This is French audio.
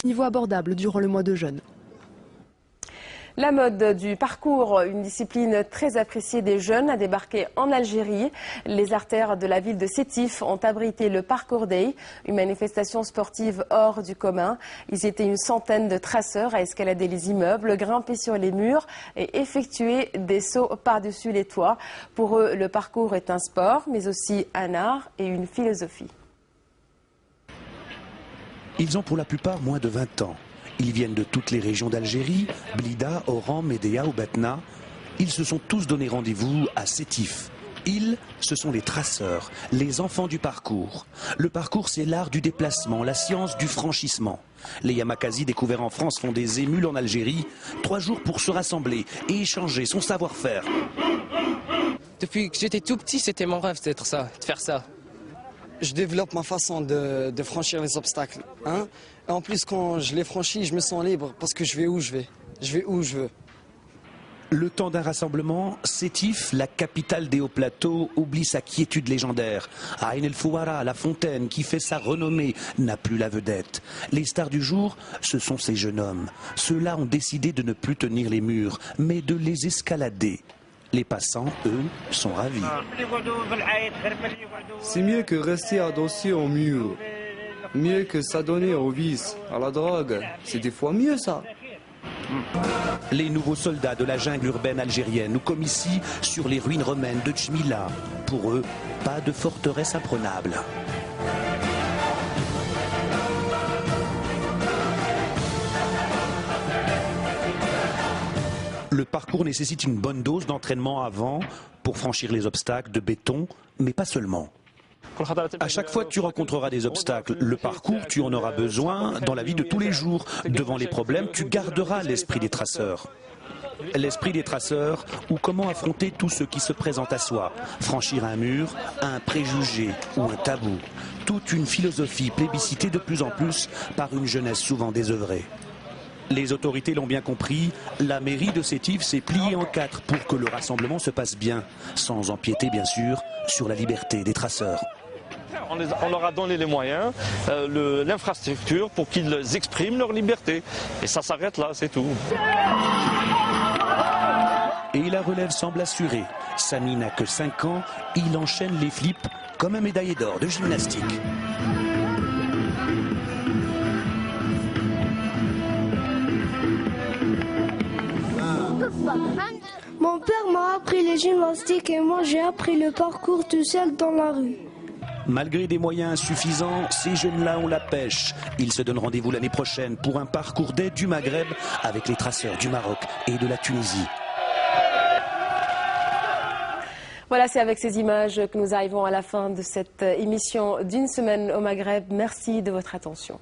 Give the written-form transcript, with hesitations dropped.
Niveau abordable durant le mois de jeûne. La mode du parcours, une discipline très appréciée des jeunes, a débarqué en Algérie. Les artères de la ville de Sétif ont abrité le Parcours Day, une manifestation sportive hors du commun. Ils étaient une centaine de traceurs à escalader les immeubles, grimper sur les murs et effectuer des sauts par-dessus les toits. Pour eux, le parcours est un sport, mais aussi un art et une philosophie. Ils ont pour la plupart moins de 20 ans. Ils viennent de toutes les régions d'Algérie, Blida, Oran, Médéa ou Batna. Ils se sont tous donné rendez-vous à Sétif. Ils, ce sont les traceurs, les enfants du parcours. Le parcours, c'est l'art du déplacement, la science du franchissement. Les Yamakasi découverts en France font des émules en Algérie. 3 jours pour se rassembler et échanger son savoir-faire. Depuis que j'étais tout petit, c'était mon rêve d'être ça, de faire ça. Je développe ma façon de franchir les obstacles. Et en plus, quand je les franchis, je me sens libre parce que je vais où je vais. Je vais où je veux. Le temps d'un rassemblement, Sétif, la capitale des hauts plateaux, oublie sa quiétude légendaire. Aïn El Fouara, la fontaine qui fait sa renommée, n'a plus la vedette. Les stars du jour, ce sont ces jeunes hommes. Ceux-là ont décidé de ne plus tenir les murs, mais de les escalader. Les passants, eux, sont ravis. C'est mieux que rester adossé au mur. Mieux que s'adonner au vice, à la drogue. C'est des fois mieux ça. Les nouveaux soldats de la jungle urbaine algérienne, ou comme ici, sur les ruines romaines de Tchmila. Pour eux, pas de forteresse imprenable. Le parcours nécessite une bonne dose d'entraînement avant pour franchir les obstacles de béton, mais pas seulement. À chaque fois que tu rencontreras des obstacles, le parcours, tu en auras besoin dans la vie de tous les jours. Devant les problèmes, tu garderas l'esprit des traceurs. L'esprit des traceurs, ou comment affronter tout ce qui se présente à soi. Franchir un mur, un préjugé ou un tabou. Toute une philosophie plébiscitée de plus en plus par une jeunesse souvent désœuvrée. Les autorités l'ont bien compris, la mairie de Sétif s'est pliée en 4 pour que le rassemblement se passe bien, sans empiéter bien sûr sur la liberté des traceurs. On leur a donné les moyens, l'infrastructure pour qu'ils expriment leur liberté. Et ça s'arrête là, c'est tout. Et la relève semble assurée. Samy n'a que 5 ans, il enchaîne les flips comme un médaillé d'or de gymnastique. Mon père m'a appris les gymnastiques et moi j'ai appris le parcours tout seul dans la rue. Malgré des moyens insuffisants, ces jeunes-là ont la pêche. Ils se donnent rendez-vous l'année prochaine pour un parcours d'aide du Maghreb avec les traceurs du Maroc et de la Tunisie. Voilà, c'est avec ces images que nous arrivons à la fin de cette émission d'une semaine au Maghreb. Merci de votre attention.